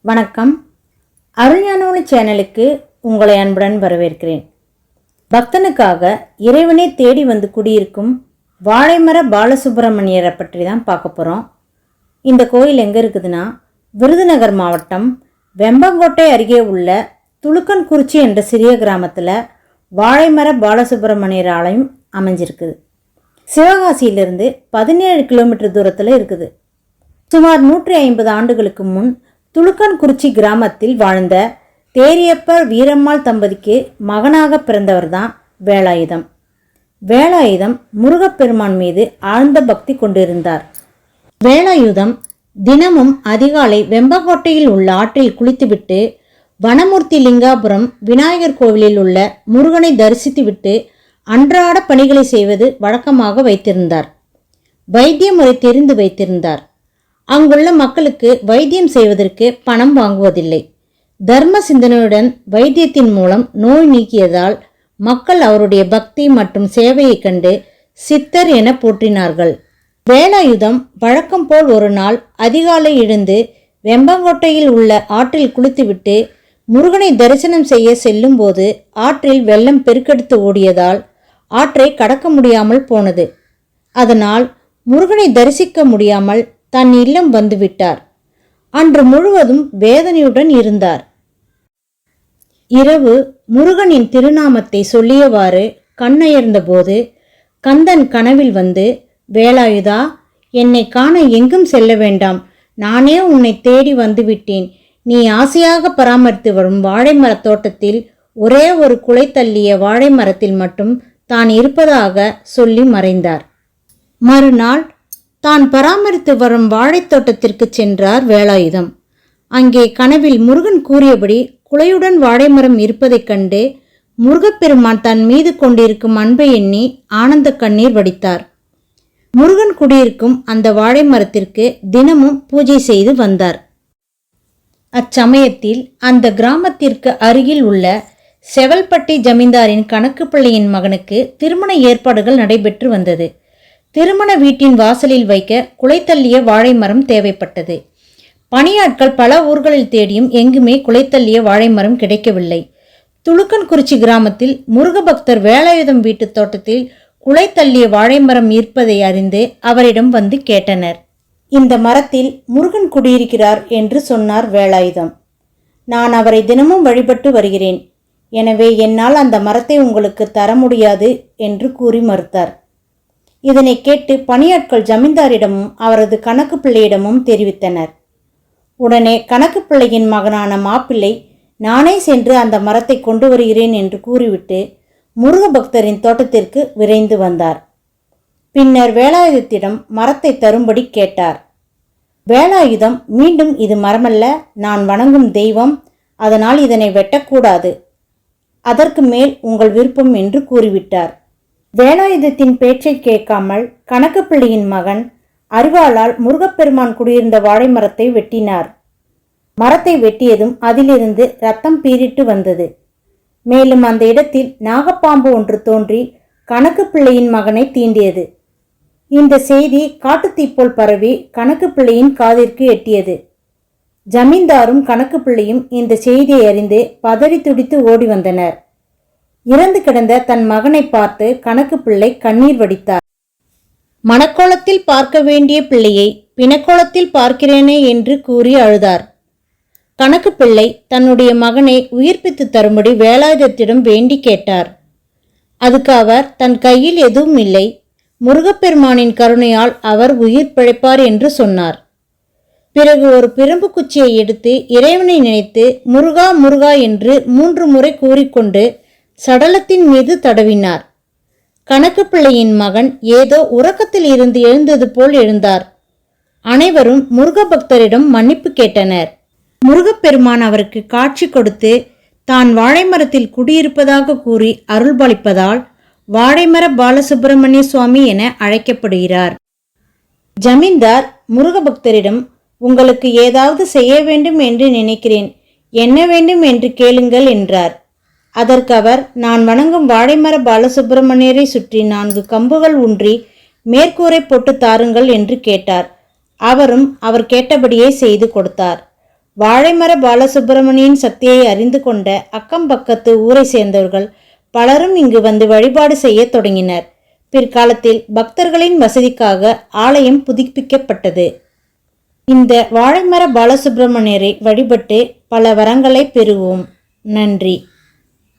வணக்கம். அருள்ஞானொளி சேனலுக்கு உங்களை அன்புடன் வரவேற்கிறேன். பக்தனுக்காக இறைவனை தேடி வந்து குடியிருக்கும் வாழைமர பாலசுப்பிரமணியரை பற்றி தான் பார்க்க போகிறோம். இந்த கோயில் எங்கே இருக்குதுன்னா, விருதுநகர் மாவட்டம் வெம்பங்கோட்டை அருகே உள்ள துலுக்கன்குறிச்சி என்ற சிறிய கிராமத்தில் வாழைமர பாலசுப்பிரமணியர் ஆலயம் அமைஞ்சிருக்குது. சிவகாசியிலிருந்து 17 கிலோமீட்டர் தூரத்தில் இருக்குது. சுமார் 150 ஆண்டுகளுக்கு முன் துலுக்கன்குறிச்சி கிராமத்தில் வாழ்ந்த தேரியப்பர் வீரம்மாள் தம்பதிக்கு மகனாக பிறந்தவர் தான் வேலாயுதம். வேலாயுதம் முருகப்பெருமான் மீது ஆழ்ந்த பக்தி கொண்டிருந்தார். வேலாயுதம் தினமும் அதிகாலை வெம்பங்கோட்டையில் உள்ள ஆற்றில் குளித்துவிட்டு வனமூர்த்தி லிங்காபுரம் விநாயகர் கோவிலில் உள்ள முருகனை தரிசித்துவிட்டு அன்றாட பணிகளை செய்வது வழக்கமாக வைத்திருந்தார். வைத்திய முறை தெரிந்து வைத்திருந்தார். அங்குள்ள மக்களுக்கு வைத்தியம் செய்வதற்கு பணம் வாங்குவதில்லை. தர்ம சிந்தனையுடன் வைத்தியத்தின் மூலம் நோய் நீக்கியதால் மக்கள் அவருடைய பக்தி மற்றும் சேவையை கண்டு சித்தர் என போற்றினார்கள். வேலாயுதம் வழக்கம் போல் ஒரு நாள் அதிகாலை எழுந்து வெம்பங்கோட்டையில் உள்ள ஆற்றில் குளித்துவிட்டு முருகனை தரிசனம் செய்ய செல்லும் போது ஆற்றில் வெள்ளம் பெருக்கெடுத்து ஓடியதால் ஆற்றை கடக்க முடியாமல் போனது. அதனால் முருகனை தரிசிக்க முடியாமல் தன் இல்லம் வந்துவிட்டார். அன்று முழுவதும் வேதனையுடன் இருந்தார். இரவு முருகனின் திருநாமத்தை சொல்லியவாறு கண்ணயர்ந்த போது கந்தன் கனவில் வந்து, வேலாயுதா, என்னை காண எங்கும் செல்ல வேண்டாம், நானே உன்னை தேடி வந்துவிட்டேன். நீ ஆசையாக பராமரித்து வரும் வாழை மரத் தோட்டத்தில் ஒரே ஒரு குலை தள்ளிய வாழை மரத்தில் மட்டும் தான் இருப்பதாக சொல்லி மறைந்தார். மறுநாள் தான் பராமரித்து வரும் வாழைத்தோட்டத்திற்கு சென்றார் வேலாயுதம். அங்கே கனவில் முருகன் கூறியபடி குலையுடன் வாழைமரம் இருப்பதைக் கண்டு முருகப்பெருமான் தன் மீது கொண்டிருக்கும் அன்பை எண்ணி ஆனந்த கண்ணீர் வடித்தார். முருகன் குடியிருக்கும் அந்த வாழை மரத்திற்கு தினமும் பூஜை செய்து வந்தார். அச்சமயத்தில் அந்த கிராமத்திற்கு அருகில் உள்ள செவல்பட்டி ஜமீன்தாரின் கணக்கு பிள்ளையின் மகனுக்கு திருமண ஏற்பாடுகள் நடைபெற்று வந்தது. திருமண வீட்டின் வாசலில் வைக்க குலைத்தள்ளிய வாழை மரம் தேவைப்பட்டது. பணியாட்கள் பல ஊர்களில் தேடியும் எங்குமே குலைத்தள்ளிய வாழை மரம் கிடைக்கவில்லை. துலுக்கன்குறிச்சி கிராமத்தில் முருக பக்தர் வேலாயுதம் வீட்டு தோட்டத்தில் குலைத்தள்ளிய வாழை மரம் இருப்பதை அறிந்து அவரிடம் வந்து கேட்டனர். இந்த மரத்தில் முருகன் குடியிருக்கிறார் என்று சொன்னார் வேலாயுதம். நான் அவரை தினமும் வழிபட்டு வருகிறேன். எனவே என்னால் அந்த மரத்தை உங்களுக்கு தர முடியாது என்று கூறி மறுத்தார். இதனை கேட்டு பணியாட்கள் ஜமீன்தாரிடமும் அவரது கணக்கு பிள்ளையிடமும் தெரிவித்தனர். உடனே கணக்கு பிள்ளையின் மகனான மாப்பிள்ளை, நானே சென்று அந்த மரத்தை கொண்டு வருகிறேன் என்று கூறிவிட்டு முருக பக்தரின் தோட்டத்திற்கு விரைந்து வந்தார். பின்னர் வேலாயுதத்திடம் மரத்தை தரும்படி கேட்டார். வேலாயுதம் மீண்டும், இது மரமல்ல, நான் வணங்கும் தெய்வம், அதனால் இதனை வெட்டக்கூடாது, அதற்கு மேல் உங்கள் விருப்பம் என்று கூறிவிட்டார். வேலாயுதத்தின் பேச்சை கேட்காமல் கணக்கு பிள்ளையின் மகன் அரிவாளால் முருகப்பெருமான் குடியிருந்த வாழை மரத்தை வெட்டினார். மரத்தை வெட்டியதும் அதிலிருந்து ரத்தம் பீரிட்டு வந்தது. மேலும் அந்த இடத்தில் நாகப்பாம்பு ஒன்று தோன்றி கணக்கு பிள்ளையின் மகனை தீண்டியது. இந்த செய்தி காட்டுத்தீ போல் பரவி கணக்கு பிள்ளையின் காதிற்கு எட்டியது. ஜமீன்தாரும் கணக்கு பிள்ளையும் இந்த செய்தியை அறிந்து பதறி துடித்து ஓடி வந்தனர். இறந்து கிடந்த தன் மகனை பார்த்து கணக்கு பிள்ளை கண்ணீர் வடித்தார். மணக்கோலத்தில் பார்க்க வேண்டிய பிள்ளையை பிணக்கோலத்தில் பார்க்கிறேனே என்று கூறி அழுதார். கணக்கு பிள்ளை தன்னுடைய மகனை உயிர்ப்பித்து தரும்படி வேலாயுதத்திடம் வேண்டி கேட்டார். அதுக்கு அவர் தன் கையில் எதுவும் இல்லை, முருகப்பெருமானின் கருணையால் அவர் உயிர் பிழைப்பார் என்று சொன்னார். பிறகு ஒரு பிரம்பு குச்சியை எடுத்து இறைவனை நினைத்து முருகா முருகா என்று 3 முறை கூறிக்கொண்டு சடலத்தின் மீது தடவினார். கணக்கு பிள்ளையின் மகன் ஏதோ உறக்கத்தில் இருந்து எழுந்தது போல் எழுந்தார். அனைவரும் முருக பக்தரிடம் மன்னிப்பு கேட்டனர். முருகப்பெருமான் அவருக்கு காட்சி கொடுத்து தான் வாழைமரத்தில் குடியிருப்பதாக கூறி அருள்பாலிப்பதால் வாழைமர பாலசுப்பிரமணிய சுவாமி என அழைக்கப்படுகிறார். ஜமீன்தார் முருக பக்தரிடம், உங்களுக்கு ஏதாவது செய்ய வேண்டும் என்று நினைக்கிறேன், என்ன வேண்டும் என்று கேளுங்கள் என்றார். அதற்கு அவர், நான் வணங்கும் வாழைமர பாலசுப்பிரமணியரை சுற்றி 4 கம்புகள் ஊன்றி மேற்கூரை போட்டு தாருங்கள் என்று கேட்டார். அவரும் அவர் கேட்டபடியே செய்து கொடுத்தார். வாழைமர பாலசுப்பிரமணியின் சக்தியை அறிந்து கொண்ட அக்கம் பக்கத்து ஊரை சேர்ந்தவர்கள் பலரும் இங்கு வந்து வழிபாடு செய்ய தொடங்கினர். பிற்காலத்தில் பக்தர்களின் வசதிக்காக ஆலயம் புதுப்பிக்கப்பட்டது. இந்த வாழைமர பாலசுப்பிரமணியரை வழிபட்டு பல வரங்களை பெறுவோம். நன்றி.